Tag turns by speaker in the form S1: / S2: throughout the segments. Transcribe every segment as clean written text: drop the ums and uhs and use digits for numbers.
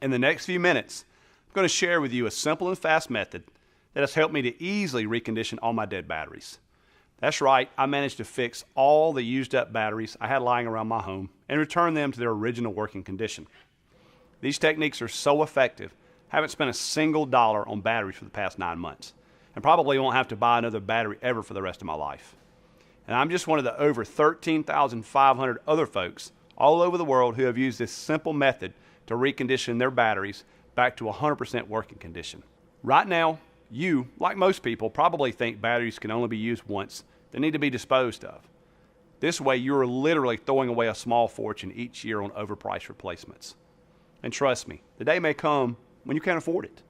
S1: In the next few minutes, I'm going to share with you a simple and fast method that has helped me to easily recondition all my dead batteries. That's right, I managed to fix all the used up batteries I had lying around my home and return them to their original working condition. These techniques are so effective, I haven't spent a single dollar on batteries for the past 9 months, and probably won't have to buy another battery ever for the rest of my life. And I'm just one of the over 13,500 other folks all over the world who have used this simple method to recondition their batteries back to 100% working condition. Right now, you, like most people, probably think batteries can only be used once. They need to be disposed of. This way, you're literally throwing away a small fortune each year on overpriced replacements. And trust me, the day may come when you can't afford it.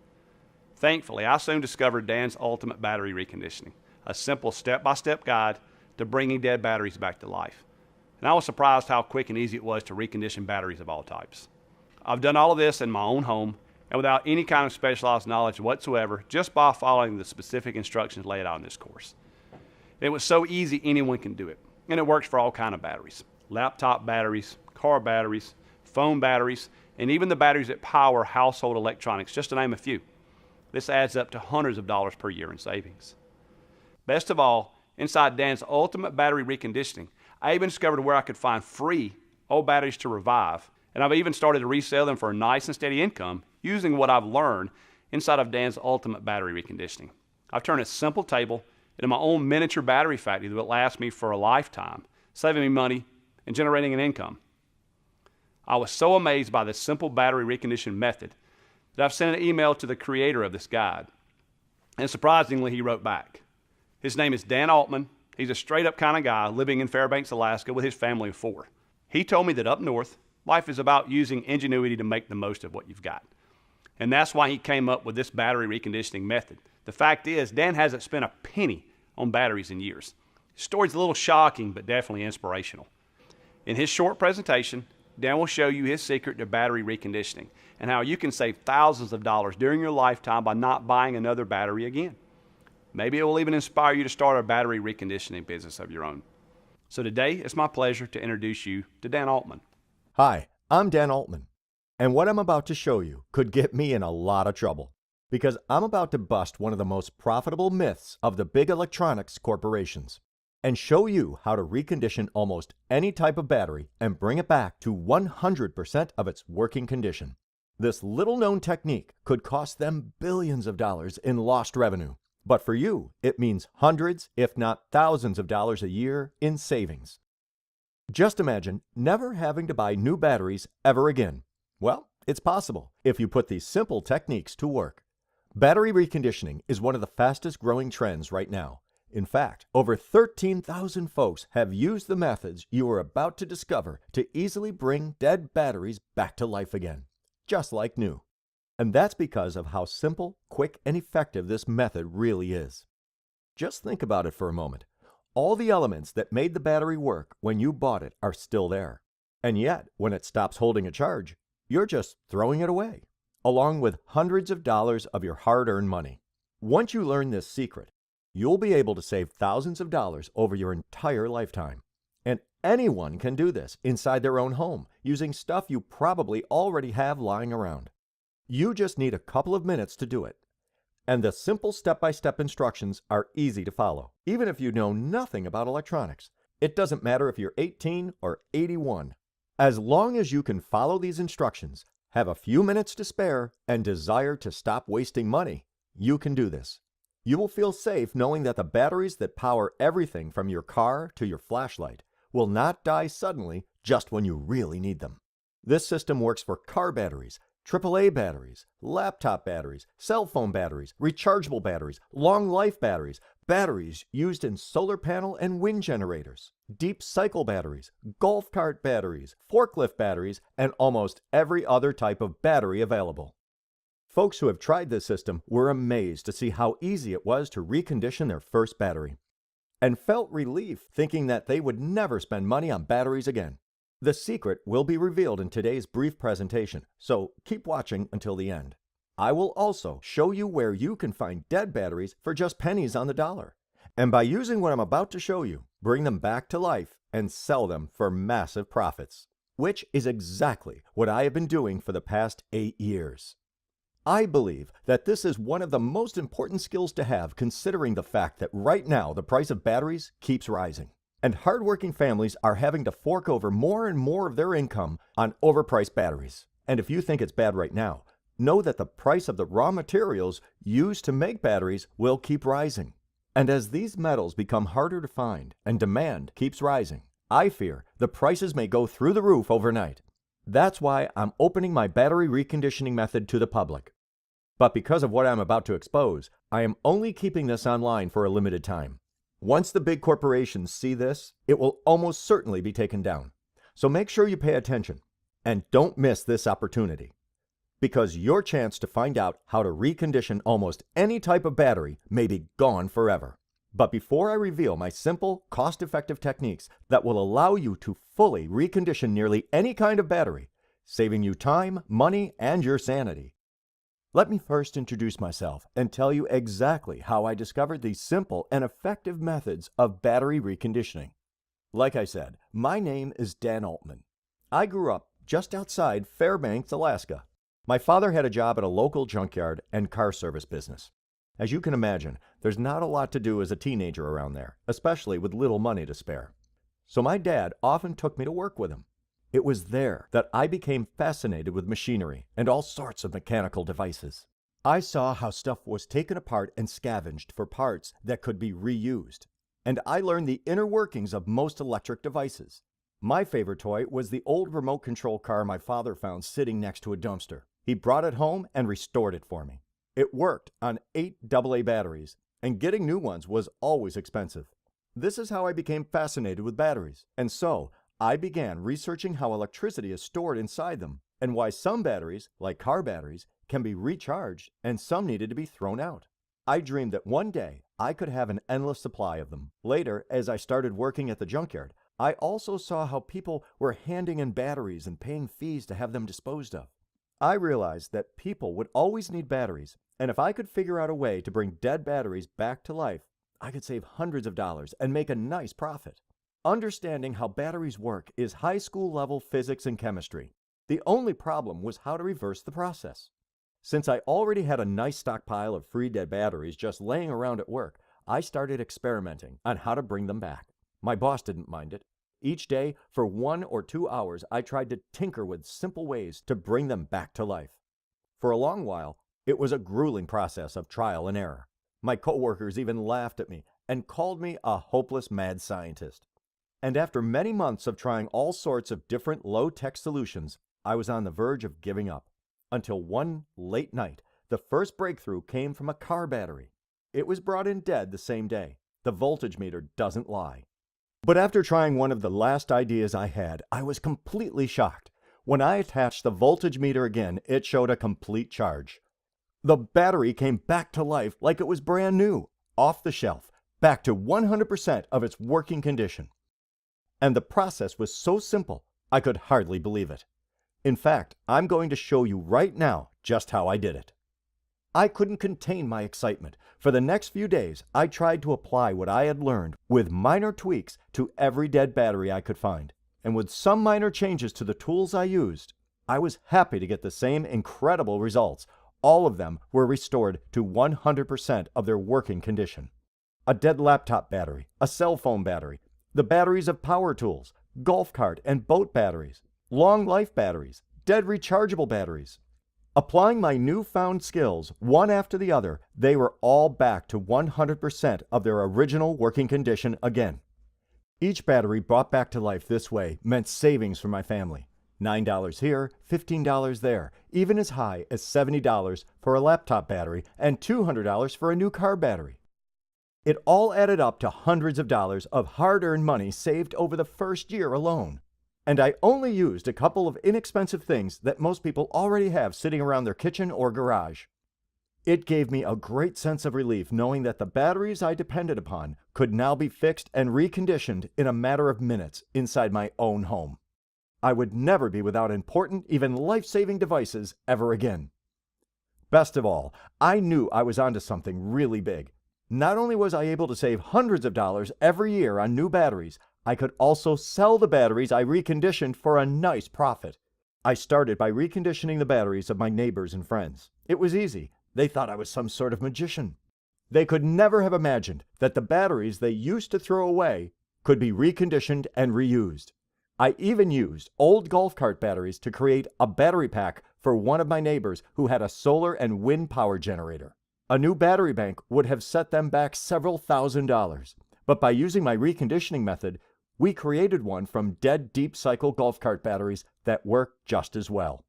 S1: Thankfully, I soon discovered Dan's Ultimate Battery Reconditioning, a simple step-by-step guide to bringing dead batteries back to life. And I was surprised how quick and easy it was to recondition batteries of all types. I've done all of this in my own home and without any kind of specialized knowledge whatsoever, just by following the specific instructions laid out in this course. It was so easy anyone can do it, and it works for all kinds of batteries. Laptop batteries, car batteries, phone batteries, and even the batteries that power household electronics, just to name a few. This adds up to hundreds of dollars per year in savings. Best of all, inside Dan's Ultimate Battery Reconditioning, I even discovered where I could find free old batteries to revive, and I've even started to resell them for a nice and steady income using what I've learned inside of Dan's Ultimate Battery Reconditioning. I've turned a simple table into my own miniature battery factory that will last me for a lifetime, saving me money and generating an income. I was so amazed by this simple battery reconditioning method that I've sent an email to the creator of this guide. And surprisingly, he wrote back. His name is Dan Altman. He's a straight-up kind of guy living in Fairbanks, Alaska with his family of 4. He told me that up north, life is about using ingenuity to make the most of what you've got. And that's why he came up with this battery reconditioning method. The fact is, Dan hasn't spent a penny on batteries in years. His story's a little shocking, but definitely inspirational. In his short presentation, Dan will show you his secret to battery reconditioning and how you can save thousands of dollars during your lifetime by not buying another battery again. Maybe it will even inspire you to start a battery reconditioning business of your own. So today, it's my pleasure to introduce you to Dan Altman.
S2: Hi, I'm Dan Altman, and what I'm about to show you could get me in a lot of trouble because I'm about to bust one of the most profitable myths of the big electronics corporations and show you how to recondition almost any type of battery and bring it back to 100% of its working condition. This little-known technique could cost them billions of dollars in lost revenue. But for you, it means hundreds, if not thousands of dollars a year in savings. Just imagine never having to buy new batteries ever again. Well, it's possible if you put these simple techniques to work. Battery reconditioning is one of the fastest growing trends right now. In fact, over 13,000 folks have used the methods you are about to discover to easily bring dead batteries back to life again, just like new. And that's because of how simple, quick, and effective this method really is. Just think about it for a moment. All the elements that made the battery work when you bought it are still there. And yet, when it stops holding a charge, you're just throwing it away, along with hundreds of dollars of your hard-earned money. Once you learn this secret, you'll be able to save thousands of dollars over your entire lifetime. And anyone can do this inside their own home using stuff you probably already have lying around. You just need a couple of minutes to do it. And the simple step-by-step instructions are easy to follow, even if you know nothing about electronics. It doesn't matter if you're 18 or 81. As long as you can follow these instructions, have a few minutes to spare, and desire to stop wasting money, you can do this. You will feel safe knowing that the batteries that power everything from your car to your flashlight will not die suddenly just when you really need them. This system works for car batteries, AAA batteries, laptop batteries, cell phone batteries, rechargeable batteries, long life batteries, batteries used in solar panel and wind generators, deep cycle batteries, golf cart batteries, forklift batteries, and almost every other type of battery available. Folks who have tried this system were amazed to see how easy it was to recondition their first battery, and felt relief thinking that they would never spend money on batteries again. The secret will be revealed in today's brief presentation, so keep watching until the end. I will also show you where you can find dead batteries for just pennies on the dollar, and by using what I'm about to show you, bring them back to life and sell them for massive profits. which is exactly what I have been doing for the past 8 years. I believe that this is one of the most important skills to have, considering the fact that right now the price of batteries keeps rising, and hardworking families are having to fork over more and more of their income on overpriced batteries. And if you think it's bad right now, know that the price of the raw materials used to make batteries will keep rising. And as these metals become harder to find and demand keeps rising, I fear the prices may go through the roof overnight. That's why I'm opening my battery reconditioning method to the public. But because of what I'm about to expose, I am only keeping this online for a limited time. Once the big corporations see this, it will almost certainly be taken down. So make sure you pay attention and don't miss this opportunity, because your chance to find out how to recondition almost any type of battery may be gone forever. But before I reveal my simple, cost-effective techniques that will allow you to fully recondition nearly any kind of battery, saving you time, money, and your sanity, let me first introduce myself and tell you exactly how I discovered these simple and effective methods of battery reconditioning. Like I said, my name is Dan Altman. I grew up just outside Fairbanks, Alaska. My father had a job at a local junkyard and car service business. As you can imagine, there's not a lot to do as a teenager around there, especially with little money to spare. So my dad often took me to work with him. It was there that I became fascinated with machinery and all sorts of mechanical devices. I saw how stuff was taken apart and scavenged for parts that could be reused, and I learned the inner workings of most electric devices. My favorite toy was the old remote control car my father found sitting next to a dumpster. He brought it home and restored it for me. It worked on 8 AA batteries, and getting new ones was always expensive. This is how I became fascinated with batteries, and so I began researching how electricity is stored inside them, and why some batteries, like car batteries, can be recharged and some needed to be thrown out. I dreamed that one day I could have an endless supply of them. Later, as I started working at the junkyard, I also saw how people were handing in batteries and paying fees to have them disposed of. I realized that people would always need batteries, and if I could figure out a way to bring dead batteries back to life, I could save hundreds of dollars and make a nice profit. Understanding how batteries work is high school level physics and chemistry. The only problem was how to reverse the process. Since I already had a nice stockpile of free dead batteries just laying around at work, I started experimenting on how to bring them back. My boss didn't mind it. Each day, for 1 or 2 hours, I tried to tinker with simple ways to bring them back to life. For a long while, it was a grueling process of trial and error. My coworkers even laughed at me and called me a hopeless mad scientist. And after many months of trying all sorts of different low-tech solutions, I was on the verge of giving up. Until one late night, the first breakthrough came from a car battery. It was brought in dead the same day. The voltage meter doesn't lie. But after trying one of the last ideas I had, I was completely shocked. When I attached the voltage meter again, it showed a complete charge. The battery came back to life like it was brand new, off the shelf, back to 100% of its working condition. And the process was so simple, I could hardly believe it. In fact, I'm going to show you right now just how I did it. I couldn't contain my excitement. For the next few days, I tried to apply what I had learned with minor tweaks to every dead battery I could find. And with some minor changes to the tools I used, I was happy to get the same incredible results. All of them were restored to 100% of their working condition. A dead laptop battery, a cell phone battery, the batteries of power tools, golf cart and boat batteries, long life batteries, dead rechargeable batteries. Applying my newfound skills, one after the other, they were all back to 100% of their original working condition again. Each battery brought back to life this way meant savings for my family. $9 here, $15 there, even as high as $70 for a laptop battery and $200 for a new car battery. It all added up to hundreds of dollars of hard-earned money saved over the first year alone. And I only used a couple of inexpensive things that most people already have sitting around their kitchen or garage. It gave me a great sense of relief knowing that the batteries I depended upon could now be fixed and reconditioned in a matter of minutes inside my own home. I would never be without important, even life-saving devices ever again. Best of all, I knew I was onto something really big. Not only was I able to save hundreds of dollars every year on new batteries, I could also sell the batteries I reconditioned for a nice profit. I started by reconditioning the batteries of my neighbors and friends. It was easy. They thought I was some sort of magician. They could never have imagined that the batteries they used to throw away could be reconditioned and reused. I even used old golf cart batteries to create a battery pack for one of my neighbors who had a solar and wind power generator. A new battery bank would have set them back several $1,000s, but by using my reconditioning method, we created one from dead deep cycle golf cart batteries that work just as well.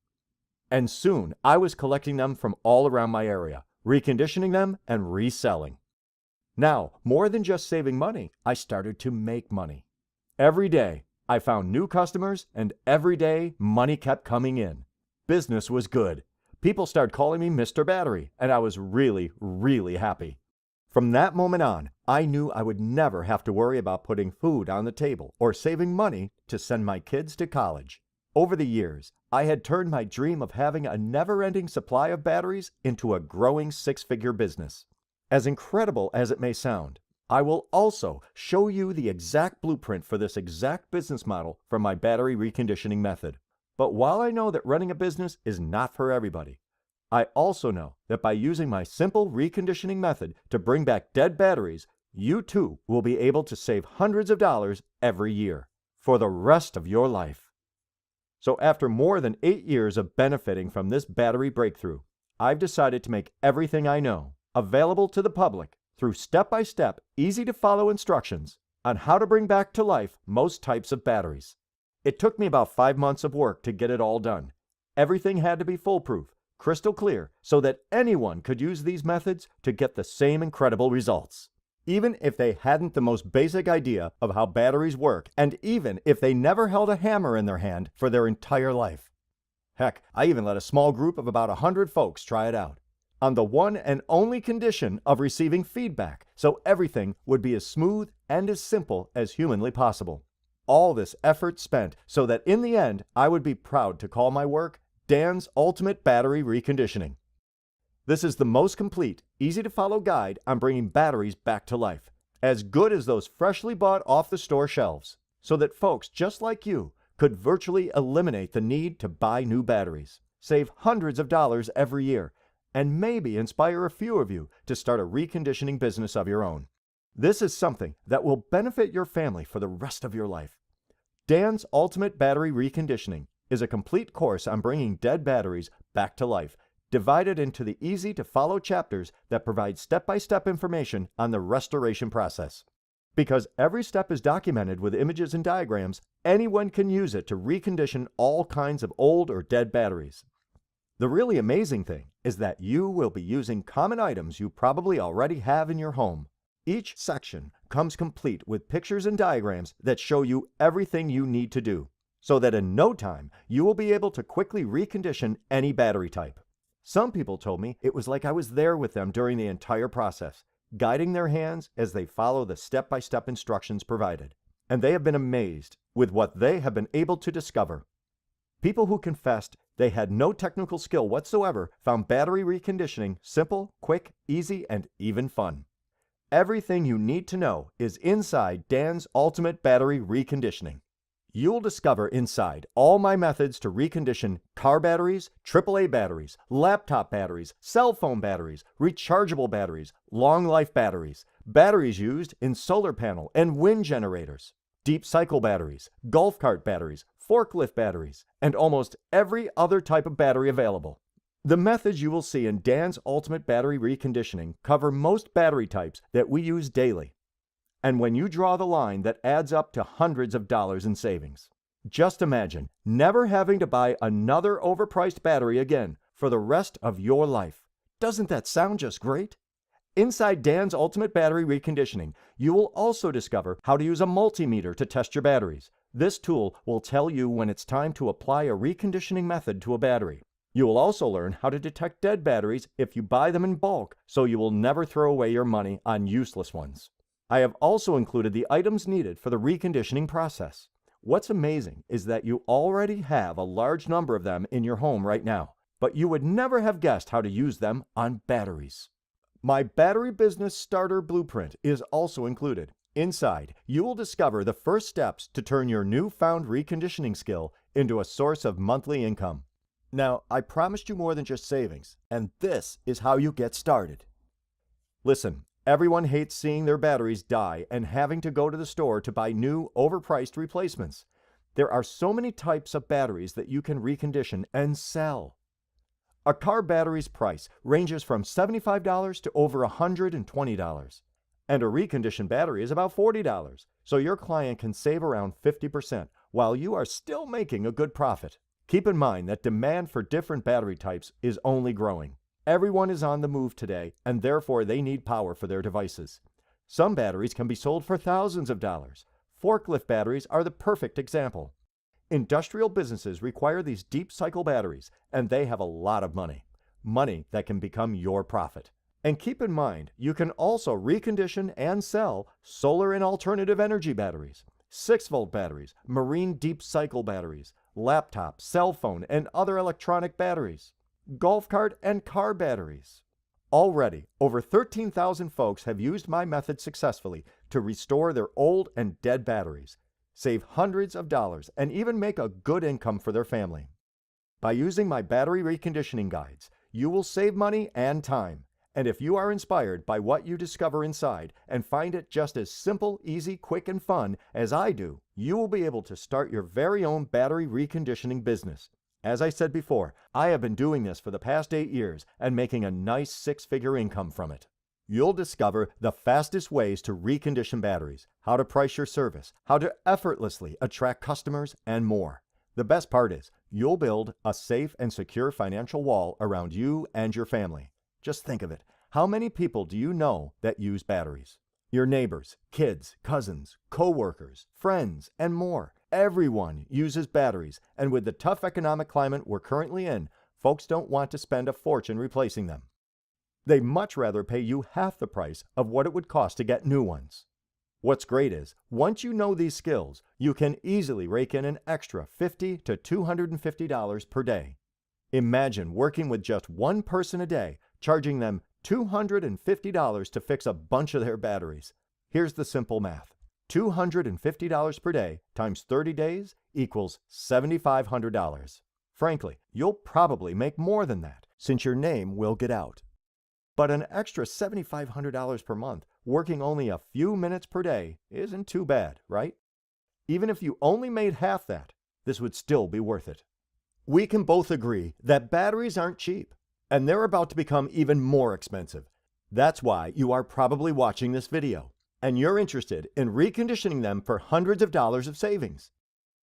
S2: And soon I was collecting them from all around my area, reconditioning them and reselling. Now, more than just saving money, I started to make money. Every day, I found new customers, and every day, money kept coming in. Business was good. People started calling me Mr. Battery, and I was really, really happy. From that moment on, I knew I would never have to worry about putting food on the table or saving money to send my kids to college. Over the years, I had turned my dream of having a never-ending supply of batteries into a growing six-figure business. As incredible as it may sound, I will also show you the exact blueprint for this exact business model from my battery reconditioning method. But while I know that running a business is not for everybody, I also know that by using my simple reconditioning method to bring back dead batteries, you too will be able to save hundreds of dollars every year for the rest of your life. So after more than 8 years of benefiting from this battery breakthrough, I've decided to make everything I know available to the public through step-by-step, easy-to-follow instructions on how to bring back to life most types of batteries. It took me about 5 months of work to get it all done. Everything had to be foolproof, crystal clear, so that anyone could use these methods to get the same incredible results. Even if they hadn't the most basic idea of how batteries work, and even if they never held a hammer in their hand for their entire life. Heck, I even let a small group of about 100 folks try it out, on the one and only condition of receiving feedback, so everything would be as smooth and as simple as humanly possible. All this effort spent so that in the end, I would be proud to call my work Dan's Ultimate Battery Reconditioning. This is the most complete, easy-to-follow guide on bringing batteries back to life, as good as those freshly bought off the store shelves, so that folks just like you could virtually eliminate the need to buy new batteries, save hundreds of dollars every year, and maybe inspire a few of you to start a reconditioning business of your own. This is something that will benefit your family for the rest of your life. Dan's Ultimate Battery Reconditioning is a complete course on bringing dead batteries back to life, divided into the easy-to-follow chapters that provide step-by-step information on the restoration process. Because every step is documented with images and diagrams, anyone can use it to recondition all kinds of old or dead batteries. The really amazing thing is that you will be using common items you probably already have in your home. Each section comes complete with pictures and diagrams that show you everything you need to do, so that in no time you will be able to quickly recondition any battery type. Some people told me it was like I was there with them during the entire process, guiding their hands as they follow the step-by-step instructions provided. And they have been amazed with what they have been able to discover. People who confessed they had no technical skill whatsoever found battery reconditioning simple, quick, easy, and even fun. Everything you need to know is inside Dan's Ultimate Battery Reconditioning. You'll discover inside all my methods to recondition car batteries, AAA batteries, laptop batteries, cell phone batteries, rechargeable batteries, long-life batteries, batteries used in solar panel and wind generators, deep cycle batteries, golf cart batteries, forklift batteries, and almost every other type of battery available. The methods you will see in Dan's Ultimate Battery Reconditioning cover most battery types that we use daily. And when you draw the line, that adds up to hundreds of dollars in savings. Just imagine never having to buy another overpriced battery again for the rest of your life. Doesn't that sound just great? Inside Dan's Ultimate Battery Reconditioning, you will also discover how to use a multimeter to test your batteries. This tool will tell you when it's time to apply a reconditioning method to a battery. You will also learn how to detect dead batteries if you buy them in bulk, so you will never throw away your money on useless ones. I have also included the items needed for the reconditioning process. What's amazing is that you already have a large number of them in your home right now, but you would never have guessed how to use them on batteries. My Battery Business Starter Blueprint is also included. Inside, you will discover the first steps to turn your newfound reconditioning skill into a source of monthly income. Now, I promised you more than just savings, and this is how you get started. Listen, everyone hates seeing their batteries die and having to go to the store to buy new, overpriced replacements. There are so many types of batteries that you can recondition and sell. A car battery's price ranges from $75 to over $120. And a reconditioned battery is about $40, so your client can save around 50% while you are still making a good profit. Keep in mind that demand for different battery types is only growing. Everyone is on the move today, and therefore they need power for their devices. Some batteries can be sold for thousands of dollars. Forklift batteries are the perfect example. Industrial businesses require these deep cycle batteries, and they have a lot of money. Money that can become your profit. And keep in mind, you can also recondition and sell solar and alternative energy batteries, 6-volt batteries, marine deep cycle batteries, laptop, cell phone, and other electronic batteries, golf cart and car batteries. Already, over 13,000 folks have used my method successfully to restore their old and dead batteries, save hundreds of dollars, and even make a good income for their family. By using my battery reconditioning guides, you will save money and time. And if you are inspired by what you discover inside and find it just as simple, easy, quick, and fun as I do, you will be able to start your very own battery reconditioning business. As I said before, I have been doing this for the past 8 years and making a nice 6-figure income from it. You'll discover the fastest ways to recondition batteries, how to price your service, how to effortlessly attract customers, and more. The best part is, you'll build a safe and secure financial wall around you and your family. Just think of it. How many people do you know that use batteries? Your neighbors, kids, cousins, co-workers, friends, and more. Everyone uses batteries, and with the tough economic climate we're currently in, folks don't want to spend a fortune replacing them. They'd much rather pay you half the price of what it would cost to get new ones. What's great is, once you know these skills, you can easily rake in an extra $50 to $250 per day. Imagine working with just one person a day, charging them $250 to fix a bunch of their batteries. Here's the simple math. $250 per day times 30 days equals $7,500. Frankly, you'll probably make more than that, since your name will get out. But an extra $7,500 per month, working only a few minutes per day, isn't too bad, right? Even if you only made half that, this would still be worth it. We can both agree that batteries aren't cheap, and they're about to become even more expensive. That's why you are probably watching this video, and you're interested in reconditioning them for hundreds of dollars of savings.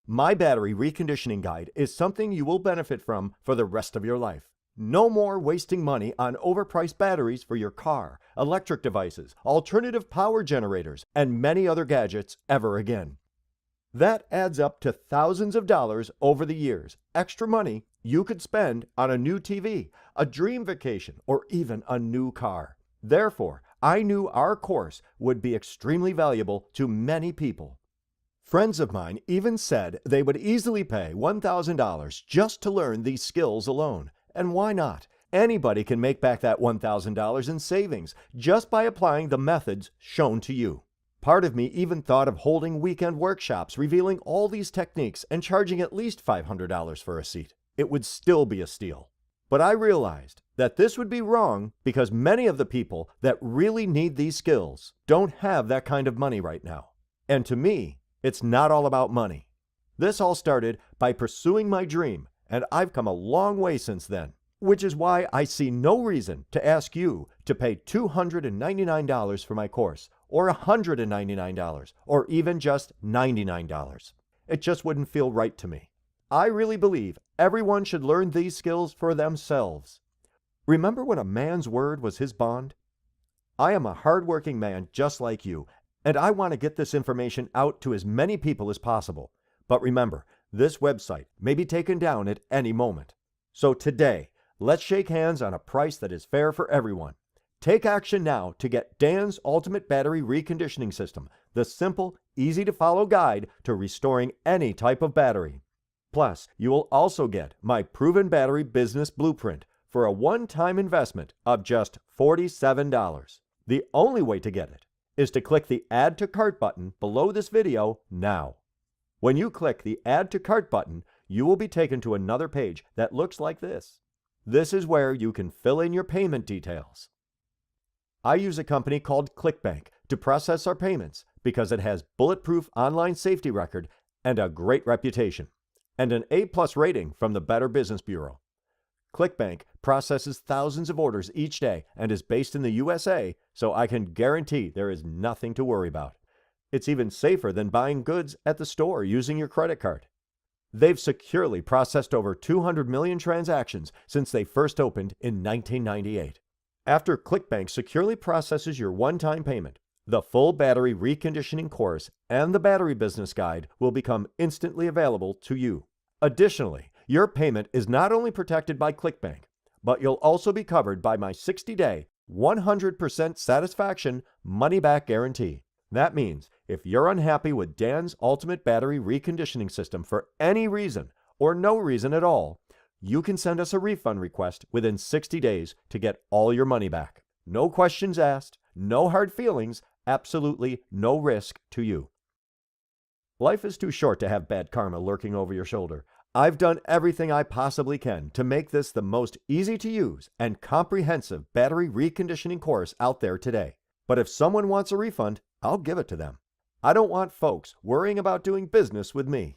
S2: My battery reconditioning guide is something you will benefit from for the rest of your life. No more wasting money on overpriced batteries for your car, electric devices, alternative power generators, and many other gadgets ever again. That adds up to thousands of dollars over the years, extra money you could spend on a new TV, a dream vacation, or even a new car. Therefore, I knew our course would be extremely valuable to many people. Friends of mine even said they would easily pay $1,000 just to learn these skills alone. And why not? Anybody can make back that $1,000 in savings just by applying the methods shown to you. Part of me even thought of holding weekend workshops revealing all these techniques and charging at least $500 for a seat. It would still be a steal. But I realized that this would be wrong because many of the people that really need these skills don't have that kind of money right now. And to me, it's not all about money. This all started by pursuing my dream, and I've come a long way since then, which is why I see no reason to ask you to pay $299 for my course, or $199, or even just $99. It just wouldn't feel right to me. I really believe everyone should learn these skills for themselves. Remember when a man's word was his bond? I am a hardworking man just like you, and I want to get this information out to as many people as possible. But remember, this website may be taken down at any moment. So today, let's shake hands on a price that is fair for everyone. Take action now to get Dan's Ultimate Battery Reconditioning System, the simple, easy-to-follow guide to restoring any type of battery. Plus, you will also get my Proven Battery Business Blueprint for a one-time investment of just $47. The only way to get it is to click the Add to Cart button below this video now. When you click the Add to Cart button, you will be taken to another page that looks like this. This is where you can fill in your payment details. I use a company called ClickBank to process our payments because it has bulletproof online safety record and a great reputation, and an A+ rating from the Better Business Bureau. ClickBank processes thousands of orders each day and is based in the USA, so I can guarantee there is nothing to worry about. It's even safer than buying goods at the store using your credit card. They've securely processed over 200 million transactions since they first opened in 1998. After ClickBank securely processes your one-time payment, the full battery reconditioning course and the battery business guide will become instantly available to you. Additionally, your payment is not only protected by ClickBank, but you'll also be covered by my 60-day, 100% satisfaction money-back guarantee. That means if you're unhappy with Dan's Ultimate Battery Reconditioning System for any reason or no reason at all, you can send us a refund request within 60 days to get all your money back. No questions asked, no hard feelings, absolutely no risk to you. Life is too short to have bad karma lurking over your shoulder. I've done everything I possibly can to make this the most easy to use and comprehensive battery reconditioning course out there today. But if someone wants a refund, I'll give it to them. I don't want folks worrying about doing business with me.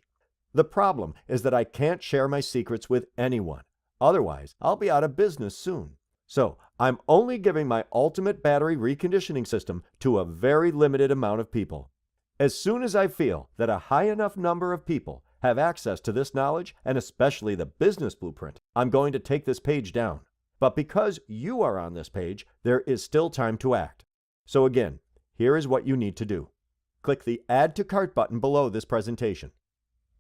S2: The problem is that I can't share my secrets with anyone. Otherwise, I'll be out of business soon. So I'm only giving my Ultimate Battery Reconditioning System to a very limited amount of people. As soon as I feel that a high enough number of people have access to this knowledge, and especially the business blueprint, I'm going to take this page down. But because you are on this page, there is still time to act. So again, here is what you need to do. Click the Add to Cart button below this presentation.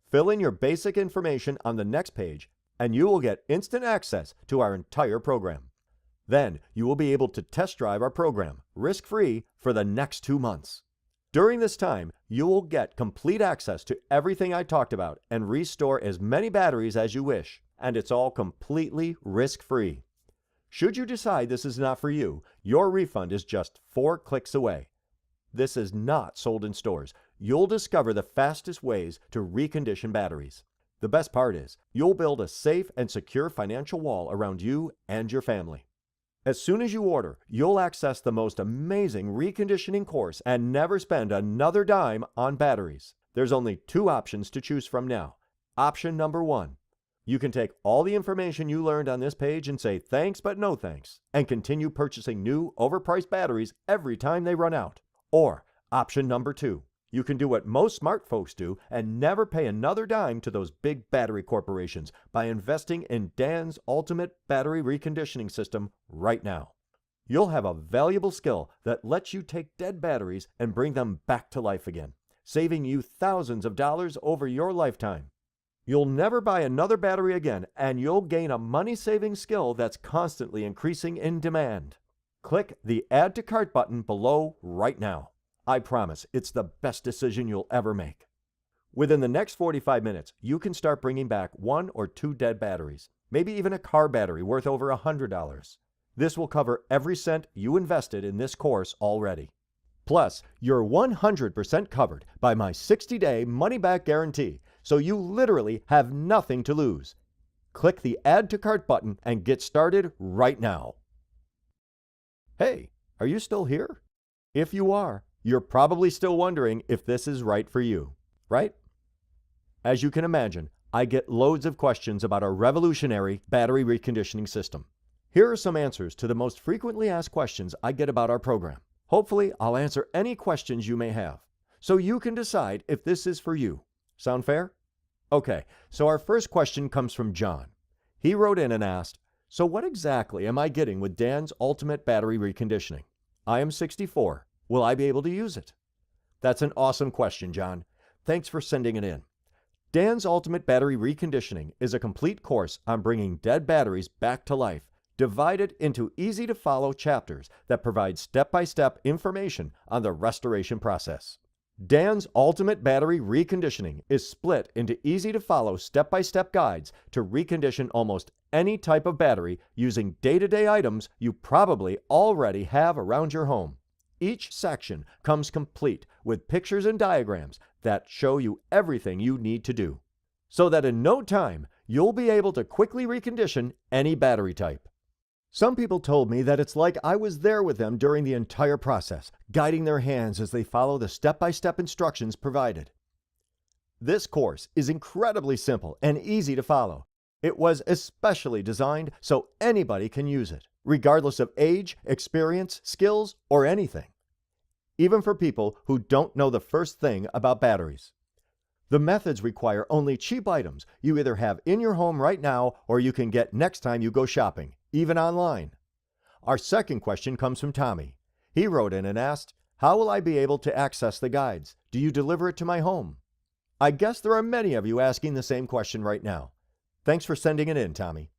S2: Fill in your basic information on the next page, and you will get instant access to our entire program. Then you will be able to test drive our program risk-free for the next 2 months. During this time, you will get complete access to everything I talked about and restore as many batteries as you wish, and it's all completely risk-free. Should you decide this is not for you, your refund is just 4 clicks away. This is not sold in stores. You'll discover the fastest ways to recondition batteries. The best part is, you'll build a safe and secure financial wall around you and your family. As soon as you order, you'll access the most amazing reconditioning course and never spend another dime on batteries. There's only 2 options to choose from now. Option number 1. You can take all the information you learned on this page and say thanks but no thanks, and continue purchasing new, overpriced batteries every time they run out. Or option number 2. You can do what most smart folks do and never pay another dime to those big battery corporations by investing in Dan's Ultimate Battery Reconditioning System right now. You'll have a valuable skill that lets you take dead batteries and bring them back to life again, saving you thousands of dollars over your lifetime. You'll never buy another battery again, and you'll gain a money-saving skill that's constantly increasing in demand. Click the Add to Cart button below right now. I promise it's the best decision you'll ever make. Within the next 45 minutes, you can start bringing back 1 or 2 dead batteries, maybe even a car battery worth over $100. This will cover every cent you invested in this course already. Plus, you're 100% covered by my 60-day money-back guarantee, so you literally have nothing to lose. Click the Add to Cart button and get started right now. Hey, are you still here? If you are, you're probably still wondering if this is right for you, right? As you can imagine, I get loads of questions about our revolutionary battery reconditioning system. Here are some answers to the most frequently asked questions I get about our program. Hopefully, I'll answer any questions you may have, so you can decide if this is for you. Sound fair? Okay, so our first question comes from John. He wrote in and asked, so what exactly am I getting with Dan's Ultimate Battery Reconditioning? I am 64. Will I be able to use it? That's an awesome question, John. Thanks for sending it in. Dan's Ultimate Battery Reconditioning is a complete course on bringing dead batteries back to life, divided into easy-to-follow chapters that provide step-by-step information on the restoration process. Dan's Ultimate Battery Reconditioning is split into easy-to-follow step-by-step guides to recondition almost any type of battery using day-to-day items you probably already have around your home. Each section comes complete with pictures and diagrams that show you everything you need to do, so that in no time, you'll be able to quickly recondition any battery type. Some people told me that it's like I was there with them during the entire process, guiding their hands as they follow the step-by-step instructions provided. This course is incredibly simple and easy to follow. It was especially designed so anybody can use it, regardless of age, experience, skills, or anything. Even for people who don't know the first thing about batteries. The methods require only cheap items you either have in your home right now or you can get next time you go shopping, even online. Our second question comes from Tommy. He wrote in and asked, "How will I be able to access the guides? Do you deliver it to my home?" I guess there are many of you asking the same question right now. Thanks for sending it in, Tommy.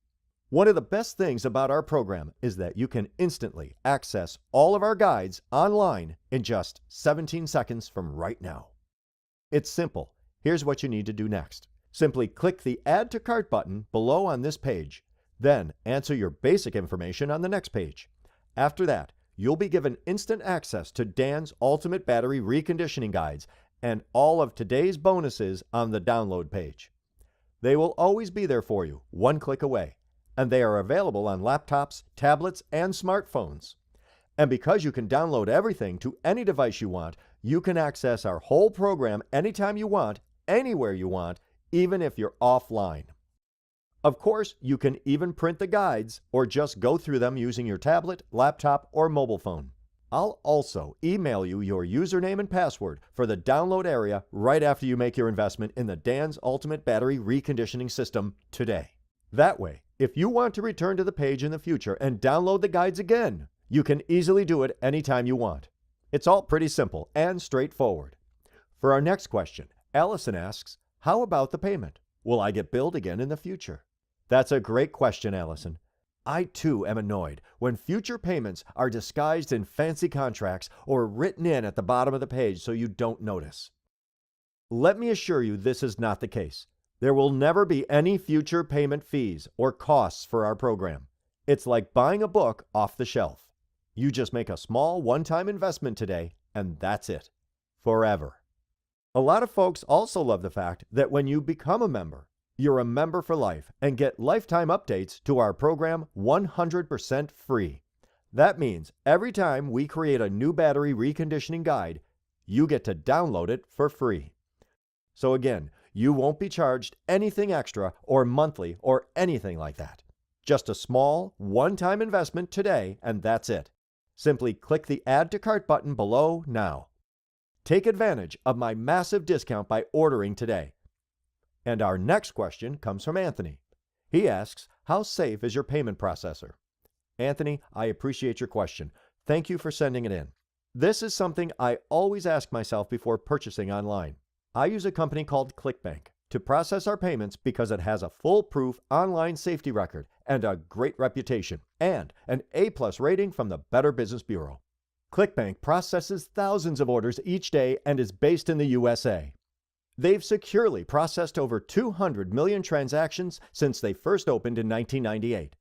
S2: One of the best things about our program is that you can instantly access all of our guides online in just 17 seconds from right now. It's simple. Here's what you need to do next. Simply click the Add to Cart button below on this page. Then answer your basic information on the next page. After that, you'll be given instant access to Dan's Ultimate Battery Reconditioning Guides and all of today's bonuses on the download page. They will always be there for you, one click away, and they are available on laptops, tablets, and smartphones. And because you can download everything to any device you want, you can access our whole program anytime you want, anywhere you want, even if you're offline. Of course, you can even print the guides or just go through them using your tablet, laptop, or mobile phone. I'll also email you your username and password for the download area right after you make your investment in the Dan's Ultimate Battery Reconditioning System today. That way, if you want to return to the page in the future and download the guides again, you can easily do it anytime you want. It's all pretty simple and straightforward. For our next question, Allison asks, "How about the payment? Will I get billed again in the future?" That's a great question, Allison. I too am annoyed when future payments are disguised in fancy contracts or written in at the bottom of the page so you don't notice. Let me assure you this is not the case. There will never be any future payment fees or costs for our program. It's like buying a book off the shelf. You just make a small one-time investment today, and that's it. Forever. A lot of folks also love the fact that when you become a member, you're a member for life and get lifetime updates to our program 100% free. That means every time we create a new battery reconditioning guide, you get to download it for free. So again, you won't be charged anything extra or monthly or anything like that. Just a small, one-time investment today, and that's it. Simply click the Add to Cart button below now. Take advantage of my massive discount by ordering today. And our next question comes from Anthony. He asks, "How safe is your payment processor?" Anthony, I appreciate your question. Thank you for sending it in. This is something I always ask myself before purchasing online. I use a company called ClickBank to process our payments because it has a foolproof online safety record and a great reputation, and an A+ rating from the Better Business Bureau. ClickBank processes thousands of orders each day and is based in the USA. They've securely processed over 200 million transactions since they first opened in 1998.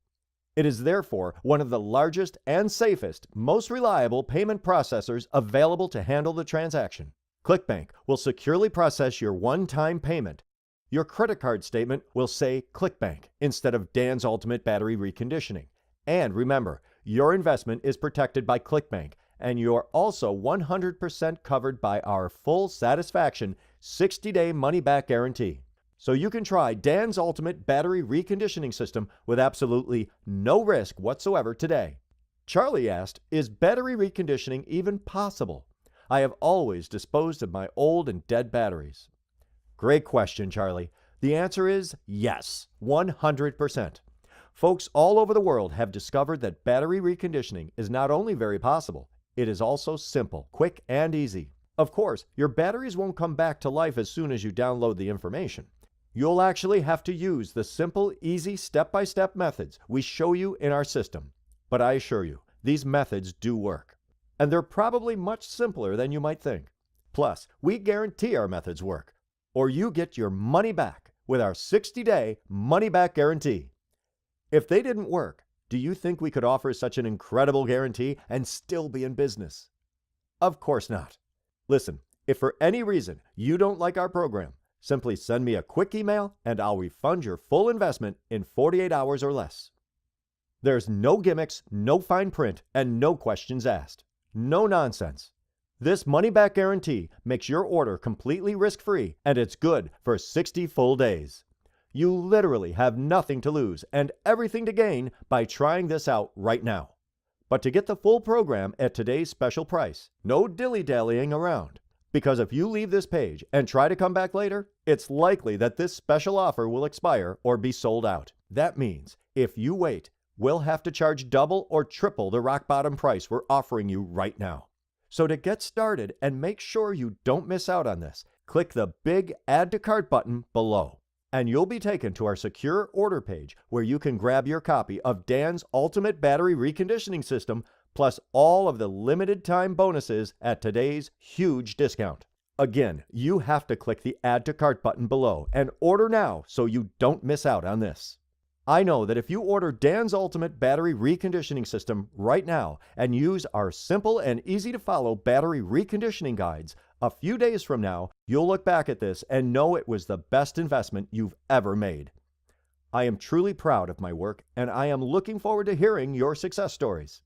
S2: It is therefore one of the largest and safest, most reliable payment processors available to handle the transaction. ClickBank will securely process your one-time payment. Your credit card statement will say ClickBank instead of Dan's Ultimate Battery Reconditioning. And remember, your investment is protected by ClickBank, and you're also 100% covered by our full satisfaction 60-day money-back guarantee. So you can try Dan's Ultimate Battery Reconditioning System with absolutely no risk whatsoever today. Charlie asked, "Is battery reconditioning even possible? I have always disposed of my old and dead batteries." Great question, Charlie. The answer is yes, 100%. Folks all over the world have discovered that battery reconditioning is not only very possible, it is also simple, quick, and easy. Of course, your batteries won't come back to life as soon as you download the information. You'll actually have to use the simple, easy, step-by-step methods we show you in our system. But I assure you, these methods do work. And they're probably much simpler than you might think. Plus, we guarantee our methods work, or you get your money back with our 60-day money-back guarantee. If they didn't work, do you think we could offer such an incredible guarantee and still be in business? Of course not. Listen, if for any reason you don't like our program, simply send me a quick email and I'll refund your full investment in 48 hours or less. There's no gimmicks, no fine print, and no questions asked. No nonsense. This money-back guarantee makes your order completely risk-free, and it's good for 60 full days. You literally have nothing to lose and everything to gain by trying this out right now. But to get the full program at today's special price, no dilly-dallying around. Because if you leave this page and try to come back later, it's likely that this special offer will expire or be sold out. That means if you wait, we'll have to charge double or triple the rock bottom price we're offering you right now. So to get started and make sure you don't miss out on this, click the big Add to Cart button below, and you'll be taken to our secure order page where you can grab your copy of Dan's Ultimate Battery Reconditioning System plus all of the limited time bonuses at today's huge discount. Again, you have to click the Add to Cart button below and order now so you don't miss out on this. I know that if you order Dan's Ultimate Battery Reconditioning System right now and use our simple and easy to follow battery reconditioning guides, a few days from now, you'll look back at this and know it was the best investment you've ever made. I am truly proud of my work and I am looking forward to hearing your success stories.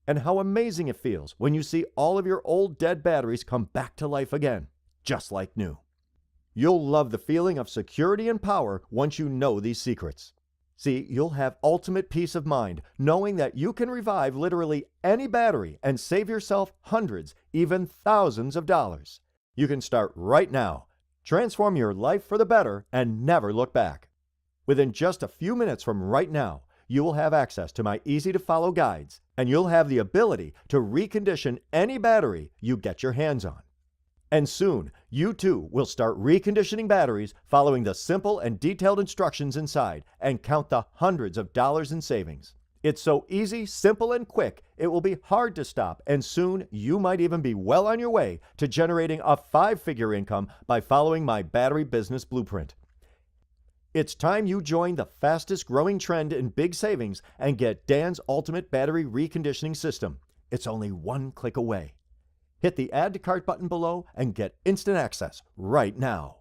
S2: And how amazing it feels when you see all of your old dead batteries come back to life again, just like new. You'll love the feeling of security and power once you know these secrets. See, you'll have ultimate peace of mind knowing that you can revive literally any battery and save yourself hundreds, even thousands of dollars. You can start right now. Transform your life for the better and never look back. Within just a few minutes from right now, you will have access to my easy-to-follow guides, and you'll have the ability to recondition any battery you get your hands on. And soon, you too will start reconditioning batteries following the simple and detailed instructions inside and count the hundreds of dollars in savings. It's so easy, simple, and quick, it will be hard to stop, and soon you might even be well on your way to generating a 5-figure income by following my battery business blueprint. It's time you join the fastest growing trend in big savings and get Dan's Ultimate Battery Reconditioning System. It's only one click away. Hit the Add to Cart button below and get instant access right now.